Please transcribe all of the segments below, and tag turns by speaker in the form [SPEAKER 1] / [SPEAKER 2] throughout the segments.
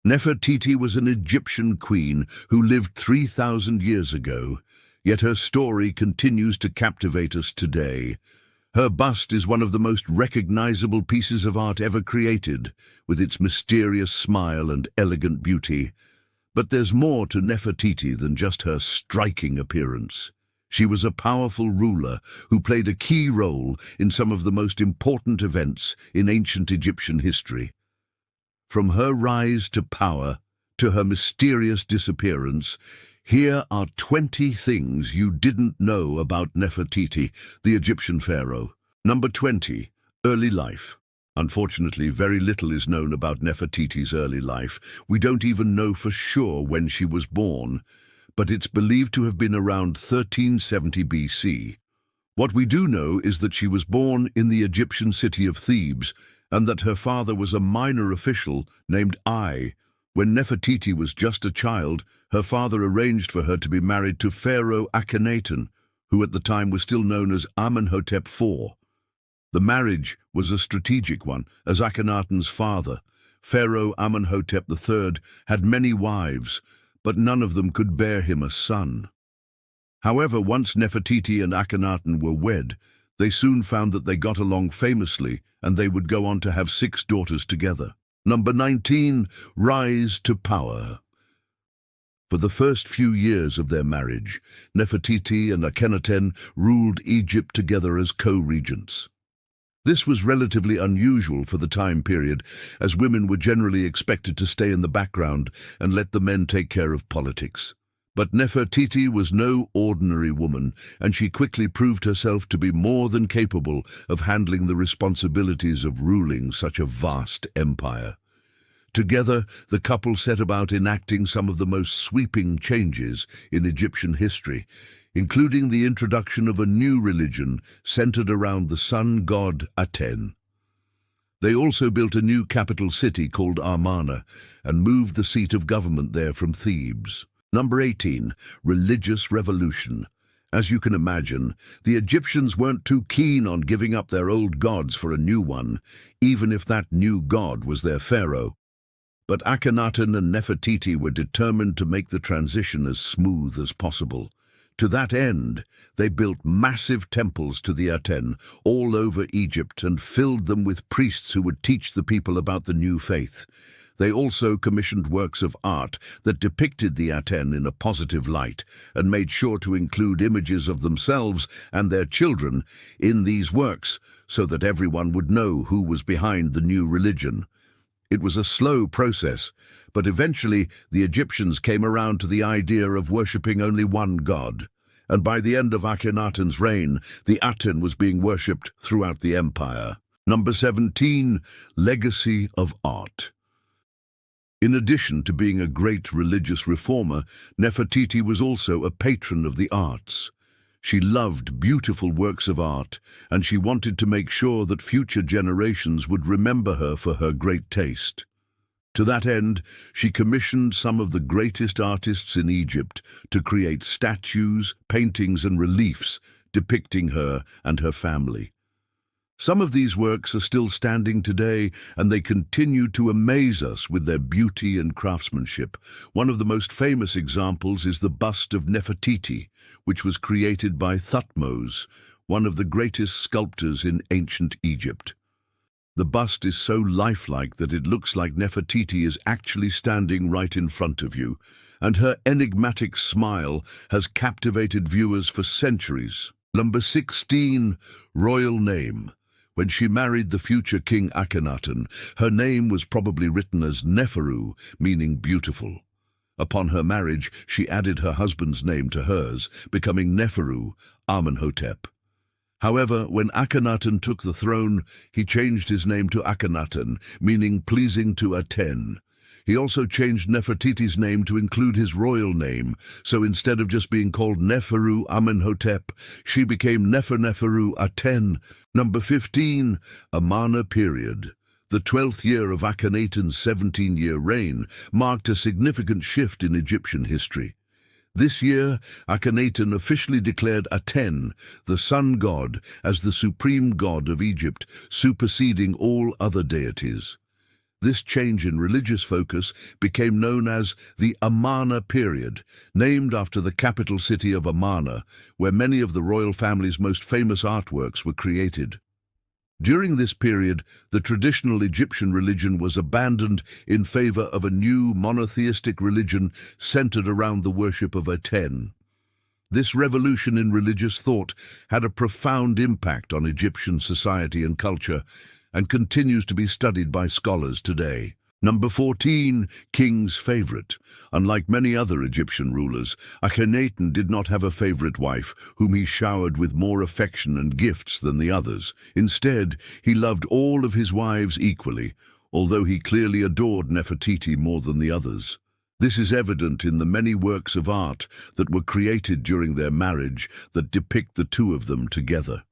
[SPEAKER 1] Nefertiti was an Egyptian queen who lived 3,000 years ago, yet her story continues to captivate us today. Her bust is one of the most recognizable pieces of art ever created, with its mysterious smile and elegant beauty. But there's more to Nefertiti than just her striking appearance. She was a powerful ruler who played a key role in some of the most important events in ancient Egyptian history. From her rise to power to her mysterious disappearance, here are 20 things you didn't know about Nefertiti, the Egyptian pharaoh. Number 20. Early life. Unfortunately, very little is known about Nefertiti's early life. We don't even know for sure when she was born, but it's believed to have been around 1370 BC. What we do know is that she was born in the Egyptian city of Thebes, and that her father was a minor official named I. When Nefertiti was just a child, her father arranged for her to be married to Pharaoh Akhenaten, who at the time was still known as Amenhotep IV. The marriage was a strategic one, as Akhenaten's father, Pharaoh Amenhotep III, had many wives, but none of them could bear him a son. However, once Nefertiti and Akhenaten were wed, they soon found that they got along famously, and they would go on to have 6 daughters together. Number 19. Rise to power. For the first few years of their marriage, Nefertiti and Akhenaten ruled Egypt together as co-regents. This was relatively unusual for the time period, as women were generally expected to stay in the background and let the men take care of politics. But Nefertiti was no ordinary woman, and she quickly proved herself to be more than capable of handling the responsibilities of ruling such a vast empire. Together, the couple set about enacting some of the most sweeping changes in Egyptian history, including the introduction of a new religion centered around the sun god Aten. They also built a new capital city called Amarna and moved the seat of government there from Thebes. Number 18. Religious revolution. As you can imagine, the Egyptians weren't too keen on giving up their old gods for a new one, even if that new god was their pharaoh. But Akhenaten and Nefertiti were determined to make the transition as smooth as possible. To that end, they built massive temples to the Aten all over Egypt and filled them with priests who would teach the people about the new faith. They also commissioned works of art that depicted the Aten in a positive light and made sure to include images of themselves and their children in these works so that everyone would know who was behind the new religion. It was a slow process, but eventually the Egyptians came around to the idea of worshipping only one god, and by the end of Akhenaten's reign, the Aten was being worshipped throughout the empire. Number 17. Legacy of art. In addition to being a great religious reformer, Nefertiti was also a patron of the arts. She loved beautiful works of art, and she wanted to make sure that future generations would remember her for her great taste. To that end, she commissioned some of the greatest artists in Egypt to create statues, paintings, and reliefs depicting her and her family. Some of these works are still standing today, and they continue to amaze us with their beauty and craftsmanship. One of the most famous examples is the bust of Nefertiti, which was created by Thutmose, one of the greatest sculptors in ancient Egypt. The bust is so lifelike that it looks like Nefertiti is actually standing right in front of you, and her enigmatic smile has captivated viewers for centuries. Number 16. Royal name. When she married the future King Akhenaten, her name was probably written as Neferu, meaning beautiful. Upon her marriage, she added her husband's name to hers, becoming Neferu Amenhotep. However, when Akhenaten took the throne, he changed his name to Akhenaten, meaning pleasing to Aten. He also changed Nefertiti's name to include his royal name, so instead of just being called Neferu Amenhotep, she became Neferu Aten. Number 15. Amarna period. The 12th year of Akhenaten's 17-year reign marked a significant shift in Egyptian history. This year, Akhenaten officially declared Aten, the sun god, as the supreme god of Egypt, superseding all other deities. This change in religious focus became known as the Amarna period, named after the capital city of Amarna, where many of the royal family's most famous artworks were created. During this period, the traditional Egyptian religion was abandoned in favor of a new monotheistic religion centered around the worship of Aten. This revolution in religious thought had a profound impact on Egyptian society and culture, and continues to be studied by scholars today. Number 14, King's favorite. Unlike many other Egyptian rulers, Akhenaten did not have a favorite wife whom he showered with more affection and gifts than the others. Instead, he loved all of his wives equally, although he clearly adored Nefertiti more than the others. This is evident in the many works of art that were created during their marriage that depict the two of them together.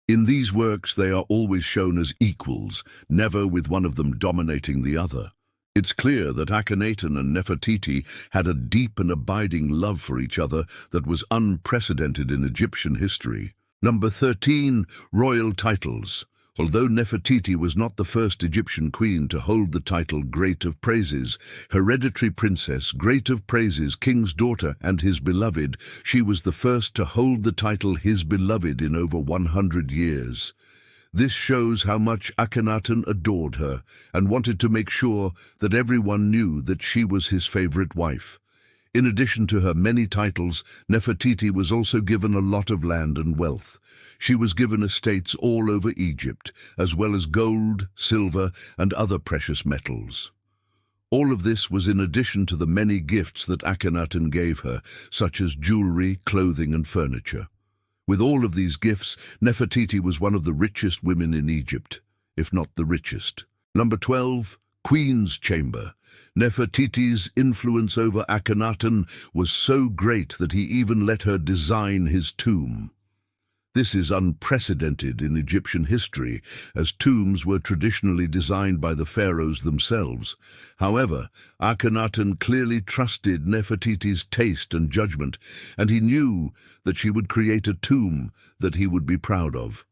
[SPEAKER 1] In these works, they are always shown as equals, never with one of them dominating the other. It's clear that Akhenaten and Nefertiti had a deep and abiding love for each other that was unprecedented in Egyptian history. Number 13, royal titles. Although Nefertiti was not the first Egyptian queen to hold the title Great of Praises, hereditary princess, Great of Praises, king's daughter, and his beloved, she was the first to hold the title his beloved in over 100 years. This shows how much Akhenaten adored her and wanted to make sure that everyone knew that she was his favorite wife. In addition to her many titles, Nefertiti was also given a lot of land and wealth. She was given estates all over Egypt, as well as gold, silver, and other precious metals. All of this was in addition to the many gifts that Akhenaten gave her, such as jewelry, clothing, and furniture. With all of these gifts, Nefertiti was one of the richest women in Egypt, if not the richest. Number 12, Queen's Chamber. Nefertiti's influence over Akhenaten was so great that he even let her design his tomb. This is unprecedented in Egyptian history, as tombs were traditionally designed by the pharaohs themselves. However, Akhenaten clearly trusted Nefertiti's taste and judgment, and he knew that she would create a tomb that he would be proud of.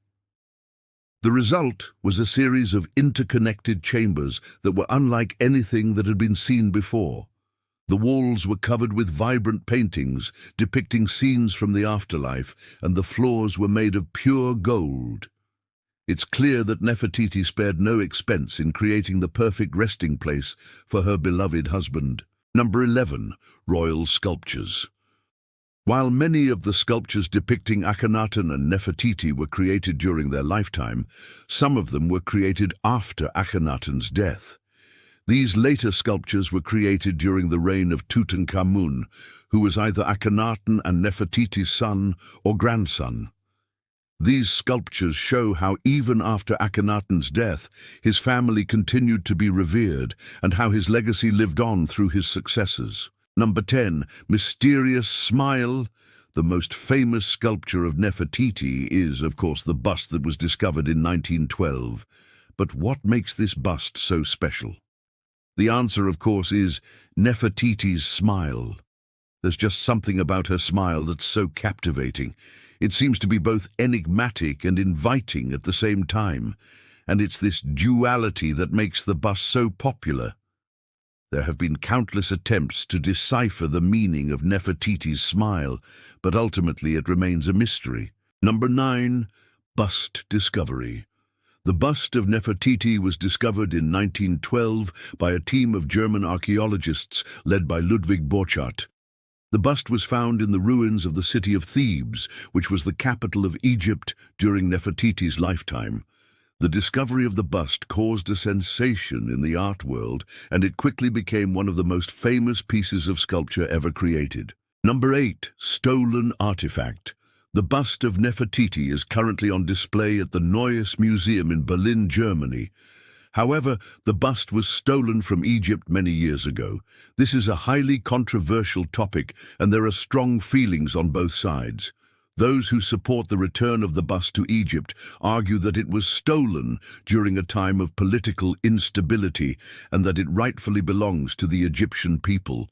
[SPEAKER 1] The result was a series of interconnected chambers that were unlike anything that had been seen before. The walls were covered with vibrant paintings depicting scenes from the afterlife, and the floors were made of pure gold. It's clear that Nefertiti spared no expense in creating the perfect resting place for her beloved husband. Number 11, royal sculptures. While many of the sculptures depicting Akhenaten and Nefertiti were created during their lifetime, some of them were created after Akhenaten's death. These later sculptures were created during the reign of Tutankhamun, who was either Akhenaten and Nefertiti's son or grandson. These sculptures show how even after Akhenaten's death, his family continued to be revered and how his legacy lived on through his successors. Number 10, Mysterious Smile. The most famous sculpture of Nefertiti is, of course, the bust that was discovered in 1912. But what makes this bust so special? The answer, of course, is Nefertiti's smile. There's just something about her smile that's so captivating. It seems to be both enigmatic and inviting at the same time, and it's this duality that makes the bust so popular. There have been countless attempts to decipher the meaning of Nefertiti's smile, but ultimately it remains a mystery. Number 9, bust discovery. The bust of Nefertiti was discovered in 1912 by a team of German archaeologists led by Ludwig Borchardt. The bust was found in the ruins of the city of Thebes, which was the capital of Egypt during Nefertiti's lifetime. The discovery of the bust caused a sensation in the art world, and it quickly became one of the most famous pieces of sculpture ever created. Number 8, stolen artifact. The bust of Nefertiti is currently on display at the Neues Museum in Berlin, Germany. However, the bust was stolen from Egypt many years ago. This is a highly controversial topic, and there are strong feelings on both sides. Those who support the return of the bust to Egypt argue that it was stolen during a time of political instability and that it rightfully belongs to the Egyptian people.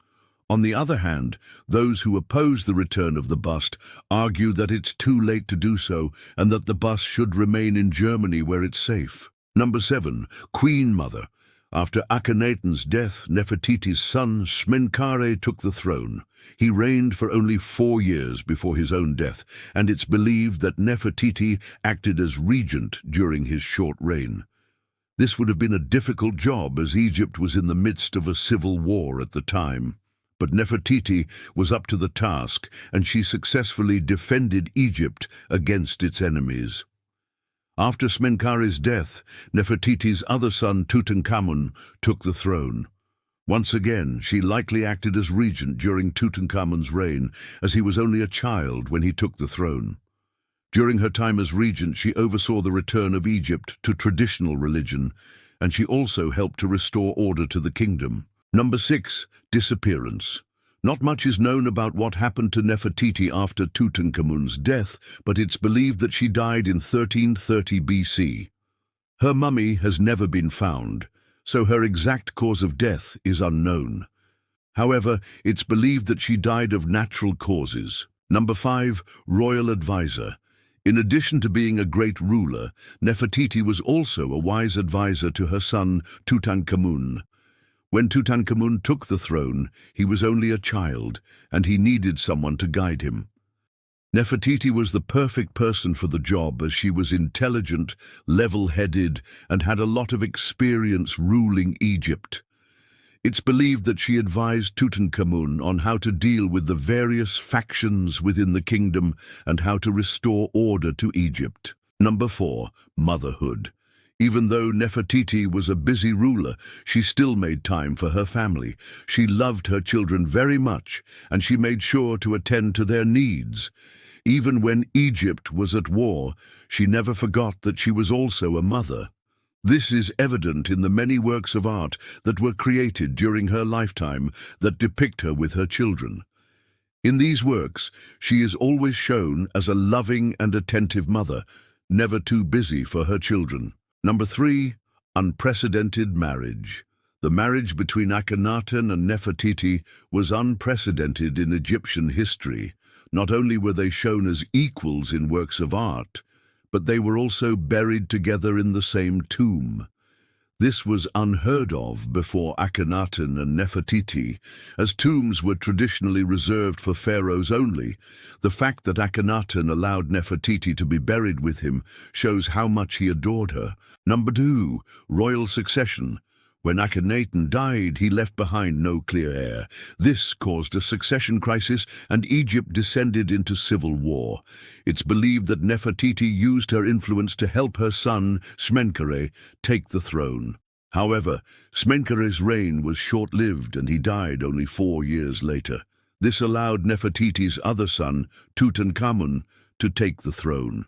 [SPEAKER 1] On the other hand, those who oppose the return of the bust argue that it's too late to do so and that the bust should remain in Germany where it's safe. Number 7, Queen Mother. After Akhenaten's death, Nefertiti's son Smenkhare took the throne. He reigned for only 4 years before his own death, and it's believed that Nefertiti acted as regent during his short reign. This would have been a difficult job as Egypt was in the midst of a civil war at the time. But Nefertiti was up to the task, and she successfully defended Egypt against its enemies. After Smenkhare's death, Nefertiti's other son Tutankhamun took the throne. Once again, she likely acted as regent during Tutankhamun's reign, as he was only a child when he took the throne. During her time as regent, she oversaw the return of Egypt to traditional religion, and she also helped to restore order to the kingdom. Number 6. Disappearance. Not much is known about what happened to Nefertiti after Tutankhamun's death, but it's believed that she died in 1330 BC. Her mummy has never been found, so her exact cause of death is unknown. However, it's believed that she died of natural causes. Number 5. Royal advisor. In addition to being a great ruler, Nefertiti was also a wise advisor to her son Tutankhamun. When Tutankhamun took the throne, he was only a child, and he needed someone to guide him. Nefertiti was the perfect person for the job, as she was intelligent, level-headed, and had a lot of experience ruling Egypt. It's believed that she advised Tutankhamun on how to deal with the various factions within the kingdom and how to restore order to Egypt. Number 4. Motherhood. Even though Nefertiti was a busy ruler, she still made time for her family. She loved her children very much, and she made sure to attend to their needs. Even when Egypt was at war, she never forgot that she was also a mother. This is evident in the many works of art that were created during her lifetime that depict her with her children. In these works, she is always shown as a loving and attentive mother, never too busy for her children. Number 3. Unprecedented marriage. The marriage between Akhenaten and Nefertiti was unprecedented in Egyptian history. Not only were they shown as equals in works of art, but they were also buried together in the same tomb. This was unheard of before Akhenaten and Nefertiti, as tombs were traditionally reserved for pharaohs only. The fact that Akhenaten allowed Nefertiti to be buried with him shows how much he adored her. Number 2. Royal succession. When Akhenaten died, he left behind no clear heir. This caused a succession crisis, and Egypt descended into civil war. It's believed that Nefertiti used her influence to help her son, Smenkhare, take the throne. However, Smenkhare's reign was short-lived, and he died only 4 years later. This allowed Nefertiti's other son, Tutankhamun, to take the throne.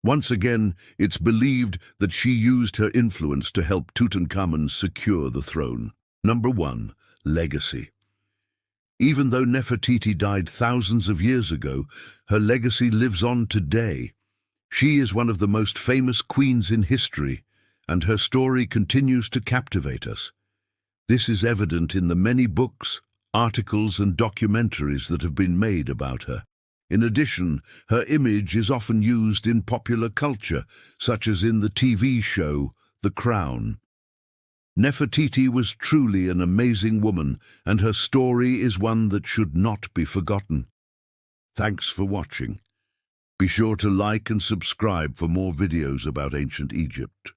[SPEAKER 1] Once again, it's believed that she used her influence to help Tutankhamun secure the throne. Number 1. Legacy. Even though Nefertiti died thousands of years ago, her legacy lives on today. She is one of the most famous queens in history, and her story continues to captivate us. This is evident in the many books, articles, and documentaries that have been made about her. In addition, her image is often used in popular culture, such as in the TV show The Crown. Nefertiti was truly an amazing woman, and her story is one that should not be forgotten. Thanks for watching. Be sure to like and subscribe for more videos about ancient Egypt.